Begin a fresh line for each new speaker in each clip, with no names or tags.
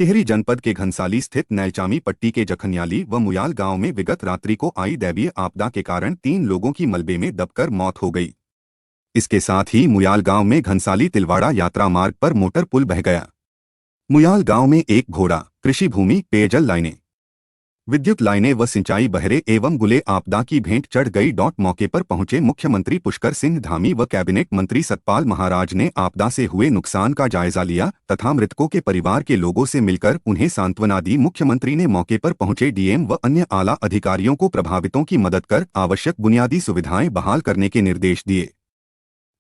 टिहरी जनपद के घनसाली स्थित नैलचामी पट्टी के जखनियाली व मुयाल गांव में विगत रात्रि को आई दैवीय आपदा के कारण 3 लोगों की मलबे में दबकर मौत हो गई। इसके साथ ही मुयाल गांव में घनसाली तिलवाड़ा यात्रा मार्ग पर मोटर पुल बह गया। मुयाल गांव में एक घोड़ा, कृषि भूमि, पेयजल लाइनें, विद्युत लाइनें व सिंचाई बहरे एवं गुले आपदा की भेंट चढ़ गई। मौके पर पहुंचे मुख्यमंत्री पुष्कर सिंह धामी व कैबिनेट मंत्री सतपाल महाराज ने आपदा से हुए नुकसान का जायजा लिया तथा मृतकों के परिवार के लोगों से मिलकर उन्हें सांत्वना दी। मुख्यमंत्री ने मौके पर पहुंचे डीएम व अन्य आला अधिकारियों को प्रभावितों की मदद कर आवश्यक बुनियादी सुविधाएं बहाल करने के निर्देश दिए।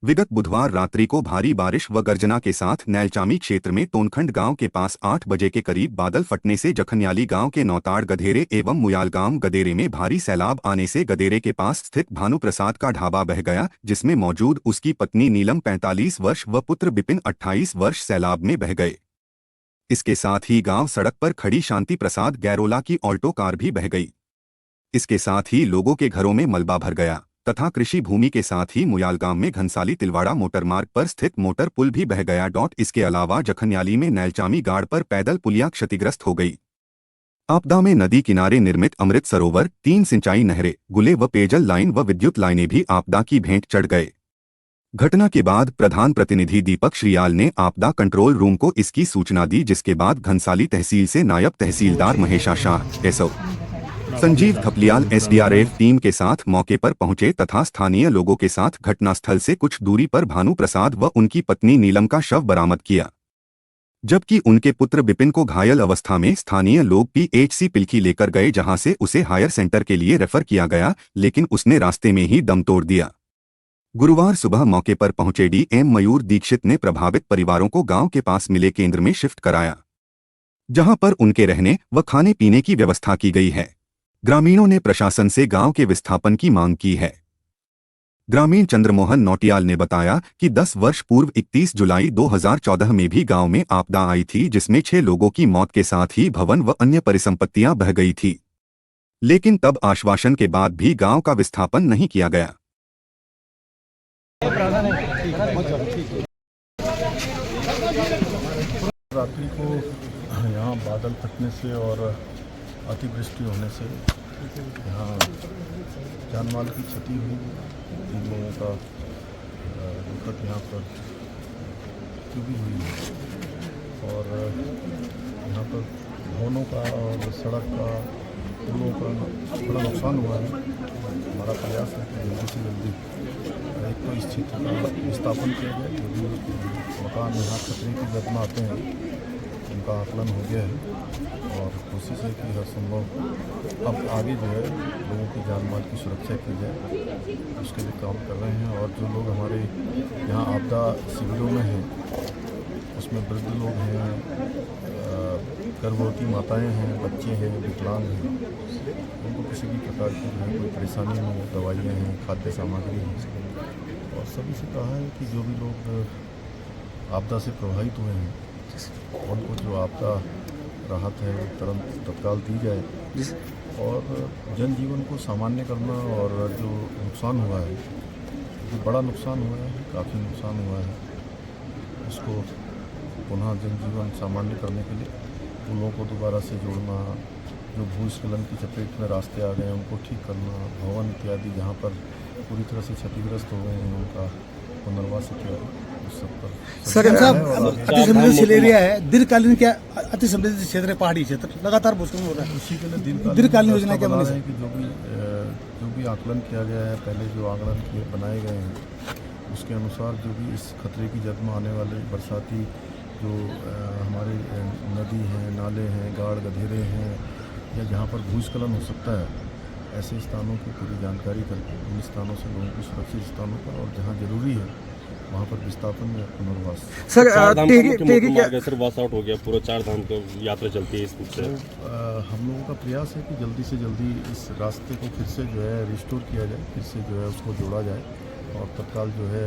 विगत बुधवार रात्रि को भारी बारिश व गर्जना के साथ नैलचामी क्षेत्र में तोनखंड गांव के पास 8 बजे के करीब बादल फटने से जखनियाली गांव के नौताड़ गधेरे एवं मुयाल गांव गदेरे में भारी सैलाब आने से गदेरे के पास स्थित भानु प्रसाद का ढाबा बह गया, जिसमें मौजूद उसकी पत्नी नीलम 45 वर्ष व पुत्र बिपिन 28 वर्ष सैलाब में बह गए। इसके साथ ही गांव सड़क पर खड़ी शांति प्रसाद गैरोला की ऑल्टो कार भी बह गई। इसके साथ ही लोगों के घरों में मलबा भर गया तथा कृषि भूमि के साथ ही मुयाल गांव में घनसाली तिलवाड़ा मोटर मार्ग पर स्थित मोटर पुल भी बह गया। इसके अलावा जखनियाली में नैलचामी गाड़ पर पैदल पुलिया क्षतिग्रस्त हो गई। आपदा में नदी किनारे निर्मित अमृत सरोवर, 3 सिंचाई नहरें, गुले व पेयजल लाइन व विद्युत लाइनें भी आपदा की भेंट चढ़ गए। घटना के बाद प्रधान प्रतिनिधि दीपक श्रीयाल ने आपदा कंट्रोल रूम को इसकी सूचना दी, जिसके बाद घनसाली तहसील से नायब तहसीलदार Mahesha Shah, SO Sanjeev Thapliyal SDRF team के साथ मौके पर पहुंचे तथा स्थानीय लोगों के साथ घटनास्थल से कुछ दूरी पर भानु प्रसाद व उनकी पत्नी नीलम का शव बरामद किया, जबकि उनके पुत्र बिपिन को घायल अवस्था में स्थानीय लोग पीएचसी पिलखी लेकर गए, जहां से उसे हायर सेंटर के लिए रेफर किया गया, लेकिन उसने रास्ते में ही दम तोड़ दिया। गुरुवार सुबह मौके पर पहुंचे डीएम मयूर दीक्षित ने प्रभावित परिवारों को गांव के पास मिले केंद्र में शिफ्ट कराया, जहां पर उनके रहने व खाने पीने की व्यवस्था की गई है। ग्रामीणों ने प्रशासन से गांव के विस्थापन की मांग की है। ग्रामीण चंद्रमोहन नौटियाल ने बताया कि 10 वर्ष पूर्व 31 जुलाई 2014 में भी गांव में आपदा आई थी, जिसमें 6 लोगों की मौत के साथ ही भवन व अन्य परिसंपत्तियां बह गई थी, लेकिन तब आश्वासन के बाद भी गांव का विस्थापन नहीं किया गया।
रात्रि को यहाँ बादल फटने से और अतिवृष्टि होने से यहाँ जानमाल की क्षति हुई। 3 लोगों का दुखद यहाँ पर मृत्यु भी हुई है और यहाँ पर भवनों का और सड़क का, पुलों का बड़ा नुकसान हुआ है। हमारा प्रयास है कि जल्दी से जल्दी एक तो इस क्षेत्र का विस्थापन किया जाए। जो भी मकान यहाँ खतरे की जद में आते हैं उनका आकलन हो गया है और कोशिश है कि हर संभव अब आगे जो है लोगों की जान माल की सुरक्षा की जाए, उसके लिए काम कर रहे हैं। और जो लोग हमारे यहाँ आपदा शिविरों में हैं उसमें वृद्ध लोग हैं, गर्भवती माताएं हैं, बच्चे हैं, विकलांग हैं, उनको किसी भी प्रकार की जो है कोई परेशानी न हो, दवाइयाँ हैं, खाद्य सामग्री है। और सभी से कहा है कि जो भी लोग आपदा से प्रभावित हुए हैं उनको जो आपदा राहत है तुरंत तत्काल दी जाए और जनजीवन को सामान्य करना। और जो नुकसान हुआ है, जो बड़ा नुकसान हुआ है, काफ़ी नुकसान हुआ है, उसको पुनः जनजीवन सामान्य करने के लिए पुलों को दोबारा से जोड़ना, जो भूस्खलन की चपेट में रास्ते आ गए हैं उनको ठीक करना, भवन इत्यादि जहाँ पर पूरी तरह से क्षतिग्रस्त हो गए हैं उनका पुनर्वास इत्यादि सब पर।
सर साहब, अति संवेदनशील एरिया है, दीर्घकालीन क्या अति संवेदनशील क्षेत्र है, पहाड़ी क्षेत्र, लगातार भूस्खलन हो रहा है।
उसी के लिए
दीर्घकालीन योजना क्या बनी
है कि जो भी आकलन किया गया है, पहले जो आकलन बनाए गए हैं उसके अनुसार जो भी इस खतरे की जद में आने वाले बरसाती जो हमारे नदी हैं, नाले हैं, गाड़ गधेरे हैं या जहाँ पर भूस्खलन हो सकता है, ऐसे स्थानों की पूरी जानकारी करके उन स्थानों से लोगों को सुरक्षित स्थानों पर और जहाँ जरूरी है वहाँ पर विस्थापन या पुनर्वास।
सर
सर वास आउट हो गया, पूरा 4 धाम की यात्रा चलती है इस रूप से।
हम लोगों का प्रयास है कि जल्दी से जल्दी इस रास्ते को फिर से जो है रिस्टोर किया जाए, फिर से जो है उसको जोड़ा जाए और तत्काल जो है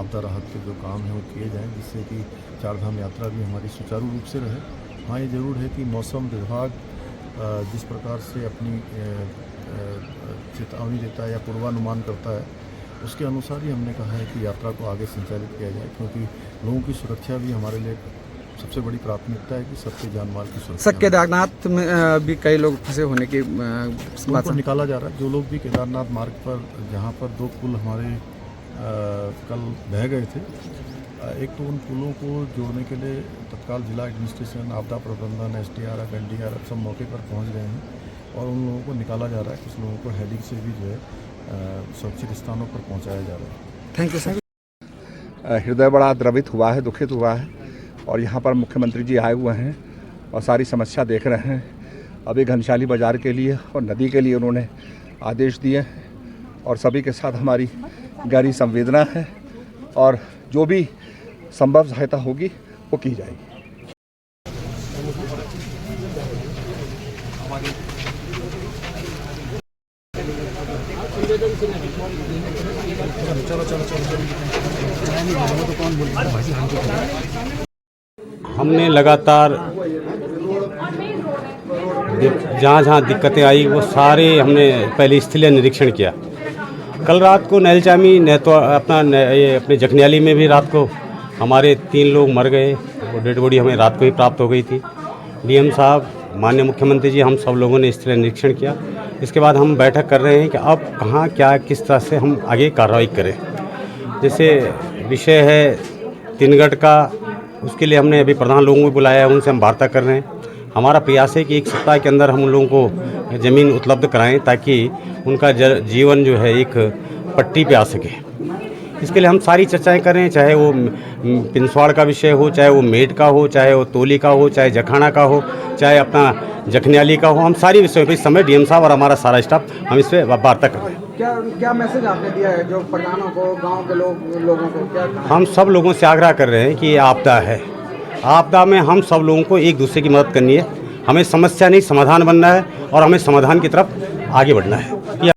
आपदा राहत के जो काम है वो किए जाएँ, जिससे कि 4 धाम यात्रा भी हमारी सुचारू रूप से रहे। हाँ, ये ज़रूर है कि मौसम विभाग जिस प्रकार से अपनी चेतावनी देता है या पूर्वानुमान करता है, उसके अनुसार ही हमने कहा है कि यात्रा को आगे संचालित किया जाए, क्योंकि लोगों की सुरक्षा भी हमारे लिए सबसे बड़ी प्राथमिकता है कि सबके जान माल की सुरक्षा।
सर केदारनाथ में भी कई लोग फंसे होने की बात
उनको निकाला जा रहा है। जो लोग भी केदारनाथ मार्ग पर, जहाँ पर 2 पुल हमारे कल बह गए थे, एक तो उन पुलों को जोड़ने के लिए तत्काल जिला एडमिनिस्ट्रेशन, आपदा प्रबंधन, SDRF, NDRF सब मौके पर पहुँच गए हैं और उन लोगों को निकाला जा रहा है। कुछ लोगों को हेलिंग से भी जो है सुरक्षित स्थानों पर पहुँचाया जा रहा है।
Thank you sir.
हृदय बड़ा द्रवित हुआ है, दुखित हुआ है और यहाँ पर मुख्यमंत्री जी आए हुए हैं और सारी समस्या देख रहे हैं। अभी घनसाली बाज़ार के लिए और नदी के लिए उन्होंने आदेश दिए और सभी के साथ हमारी गहरी संवेदना है और जो भी संभव सहायता होगी वो की जाएगी।
हमने लगातार जहाँ जहाँ दिक्कतें आई वो सारे हमने पहले स्थलीय निरीक्षण किया। कल रात को नैलचामी अपने जखनियाली में भी रात को हमारे 3 लोग मर गए। वो डेड बॉडी हमें रात को ही प्राप्त हो गई थी। DM साहब, माननीय मुख्यमंत्री जी, हम सब लोगों ने स्थलीय निरीक्षण किया। इसके बाद हम बैठक कर रहे हैं कि अब कहाँ क्या किस तरह से हम आगे कार्रवाई करें। जैसे विषय है तिनगढ़ का, उसके लिए हमने अभी प्रधान लोगों को बुलाया है, उनसे हम वार्ता कर रहे हैं। हमारा प्रयास है कि 1 सप्ताह के अंदर हम उन लोगों को ज़मीन उपलब्ध कराएं ताकि उनका जीवन जो है एक पट्टी पे आ सके। इसके लिए हम सारी चर्चाएं कर रहे हैं, चाहे वो पिनसवाड़ का विषय हो, चाहे वो मेड का हो, चाहे वो तोली का हो, चाहे जखाना का हो, चाहे अपना जखनियाली का हो। हम सारी विषयों पर इस समय DM साहब और हमारा सारा स्टाफ हम इस पर वार्ता कर रहे हैं।
क्या मैसेज आपने दिया है जो प्रधानों को, गांव के लोगों को? क्या
हम सब लोगों से आग्रह कर रहे हैं कि ये आपदा है, आपदा में हम सब लोगों को एक दूसरे की मदद करनी है। हमें समस्या नहीं समाधान बनना है और हमें समाधान की तरफ आगे बढ़ना है।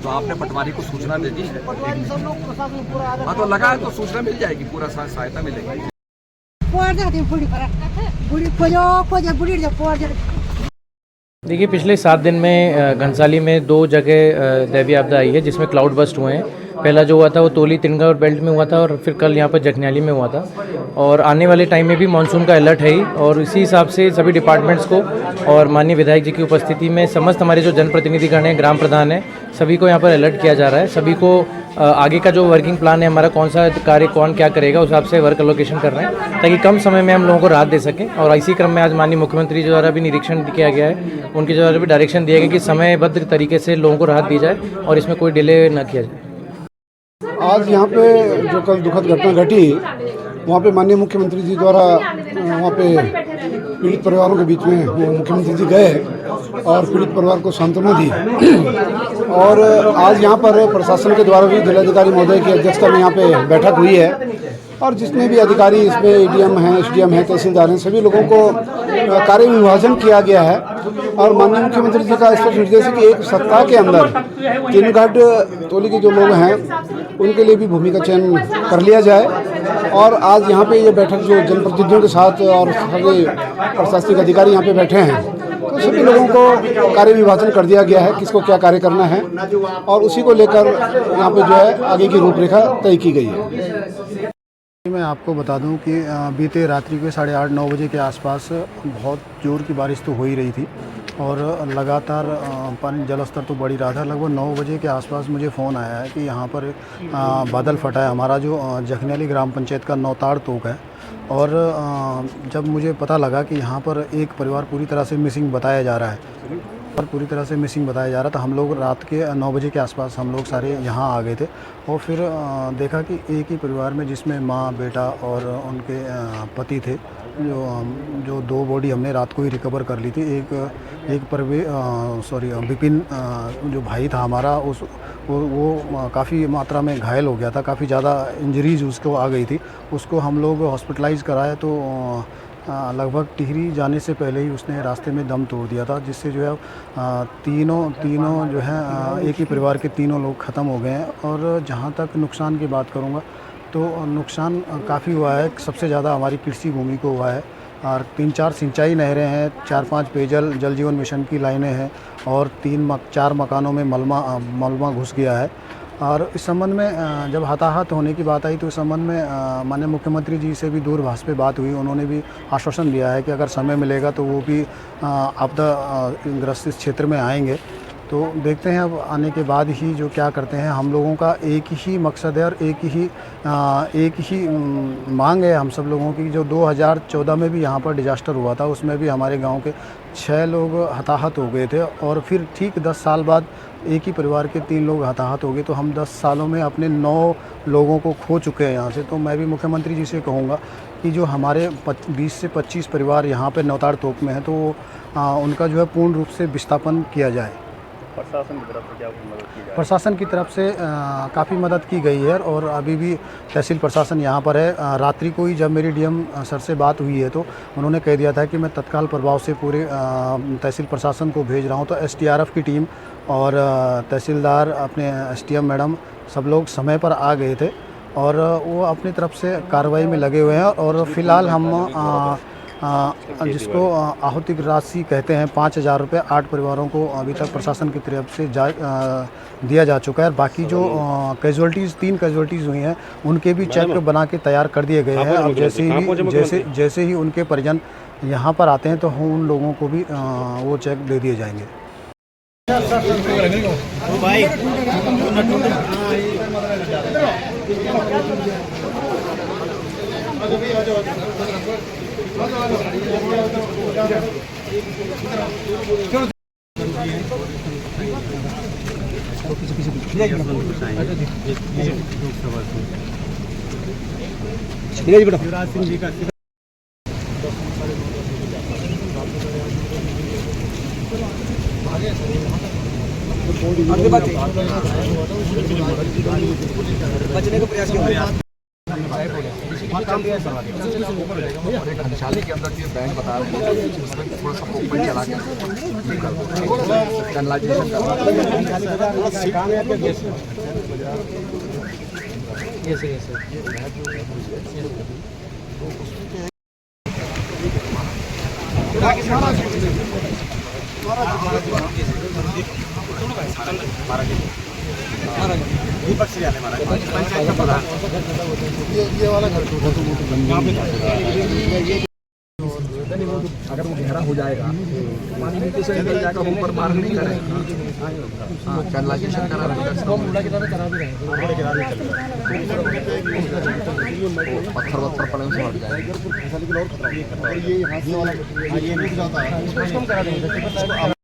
तो आपने पटवारी को सूचना दे दी है? हाँ, तो लगा है तो सूचना मिल जाएगी, पूरा सहायता मिलेगी।
देखिए, पिछले 7 दिन में घनसाली में 2 जगह दैवीय आपदा आई है जिसमें क्लाउड बस्ट हुए हैं। पहला जो हुआ था वो तोली तिनगढ़ बेल्ट में हुआ था और फिर कल यहाँ पर जखनियाली में हुआ था। और आने वाले टाइम में भी मानसून का अलर्ट है ही, और इसी हिसाब से सभी डिपार्टमेंट्स को और माननीय विधायक जी की उपस्थिति में समस्त हमारे जो जनप्रतिनिधिगण हैं, ग्राम प्रधान हैं, सभी को यहाँ पर अलर्ट किया जा रहा है। सभी को आगे का जो वर्किंग प्लान है हमारा, कौन सा कार्य कौन क्या करेगा, उस हिसाब से वर्क एलोकेशन कर रहे हैं ताकि कम समय में हम लोगों को राहत दे सकें। और इसी क्रम में आज माननीय मुख्यमंत्री जी द्वारा भी निरीक्षण किया गया है, उनके द्वारा भी डायरेक्शन दिया गया कि समयबद्ध तरीके से लोगों को राहत दी जाए और इसमें कोई डिले न किया जाए।
आज यहाँ पे जो कल दुखद घटना घटी, वहाँ पे माननीय मुख्यमंत्री जी द्वारा वहाँ पे पीड़ित परिवारों के बीच में वो मुख्यमंत्री जी गए और पीड़ित परिवार को सांत्वना दी। और आज यहाँ पर प्रशासन के द्वारा भी जिलाधिकारी महोदय की अध्यक्षता में यहाँ पे बैठक हुई है और जितने भी अधिकारी इसमें ADM हैं, SDM हैं, तहसीलदार हैं, सभी लोगों को कार्य विभाजन किया गया है। और माननीय मुख्यमंत्री जी का स्पष्ट निर्देश है कि 1 सप्ताह के अंदर तिनगढ़ तोली के जो लोग हैं उनके लिए भी भूमि का चयन कर लिया जाए। और आज यहाँ पे ये बैठक जो जनप्रतिनिधियों के साथ और सारे प्रशासनिक अधिकारी यहाँ पे बैठे हैं, तो सभी लोगों को कार्य विभाजन कर दिया गया है, किसको क्या कार्य करना है और उसी को लेकर यहाँ पे जो है आगे की रूपरेखा तय की गई है। मैं आपको बता दूं कि बीते रात्रि के 8:30-9 बजे के आसपास बहुत जोर की बारिश तो हो ही रही थी और लगातार पानी जल स्तर तो बढ़ ही रहा था। लगभग 9 बजे के आसपास मुझे फ़ोन आया है कि यहाँ पर बादल फटा है। हमारा जो जखनियाली ग्राम पंचायत का नौताड़ तोक है और जब मुझे पता लगा कि यहाँ पर एक परिवार पूरी तरह से मिसिंग बताया जा रहा है तो हम लोग रात के 9 बजे के आसपास हम लोग सारे यहाँ आ गए थे और फिर देखा कि एक ही परिवार में जिसमें माँ, बेटा और उनके पति थे, जो 2 बॉडी हमने रात को ही रिकवर कर ली थी। एक विपिन जो भाई था हमारा, वो काफ़ी मात्रा में घायल हो गया था, काफ़ी ज़्यादा इंजरीज उसको आ गई थी। उसको हम लोग हॉस्पिटलाइज़ कराए तो लगभग टिहरी जाने से पहले ही उसने रास्ते में दम तोड़ दिया था, जिससे जो है तीनों जो है एक ही परिवार के 3 लोग ख़त्म हो गए हैं। और जहाँ तक नुकसान की बात करूँगा तो नुकसान काफ़ी हुआ है। सबसे ज़्यादा हमारी कृषि भूमि को हुआ है और 3-4 सिंचाई नहरें हैं, 4-5 पेयजल जल जीवन मिशन की लाइनें हैं और 3-4 मकानों में मलबा घुस गया है।
और इस संबंध में जब हताहत होने की बात आई तो इस संबंध में माननीय मुख्यमंत्री जी से भी दूरभाष पे बात हुई। उन्होंने भी आश्वासन दिया है कि अगर समय मिलेगा तो वो भी आपदा ग्रस्त इस क्षेत्र में आएंगे। तो देखते हैं अब आने के बाद ही जो क्या करते हैं। हम लोगों का एक ही मकसद है और एक ही मांग है हम सब लोगों की। जो 2014 में भी यहाँ पर डिजास्टर हुआ था उसमें भी हमारे गांव के 6 लोग हताहत हो गए थे और फिर ठीक 10 साल बाद एक ही परिवार के 3 लोग हताहत हो गए। तो हम 10 सालों में अपने 9 लोगों को खो चुके हैं यहाँ से। तो मैं भी मुख्यमंत्री जी से कहूँगा कि जो हमारे 20 से 25 परिवार यहाँ पर नौताड़ तोप में हैं तो उनका जो है पूर्ण रूप से विस्थापन किया जाए।
प्रशासन की तरफ से क्या मदद की जाए?
प्रशासन की तरफ से काफ़ी मदद की गई है और अभी भी तहसील प्रशासन यहाँ पर है। रात्रि को ही जब मेरी डीएम सर से बात हुई है तो उन्होंने कह दिया था कि मैं तत्काल प्रभाव से पूरे तहसील प्रशासन को भेज रहा हूँ। तो एसडीआरएफ की टीम और तहसीलदार अपने एसडीएम मैडम सब लोग समय पर आ गए थे और वो अपनी तरफ से कार्रवाई में लगे हुए हैं। और फिलहाल हम जिसको आहुति राशि कहते हैं 5,000 रुपये 8 परिवारों को अभी तक प्रशासन की तरफ से दिया जा चुका है। बाकी जो कैजुअल्टीज़ 3 कैजुअल्टीज़ हुई हैं उनके भी चेक बना के तैयार कर दिए गए हैं। अब जैसे ही उनके परिजन यहाँ पर आते हैं तो हम उन लोगों को भी वो चेक दे दिए जाएंगे।
बचने का प्रयास किया। घनशाली के अंदर जो बैंक बता रहे हैं उसमें थोड़ा सा ओपन चला के कैनलाइजेशन
ये वाला घर
अगर वो गहरा हो जाएगा पानी नीचे से निकल जाएगा, ऊपर बाहर नहीं करेगा। कैनलाइजेशन करा पत्थर वत्थर पड़े से हट जाएगा।
ये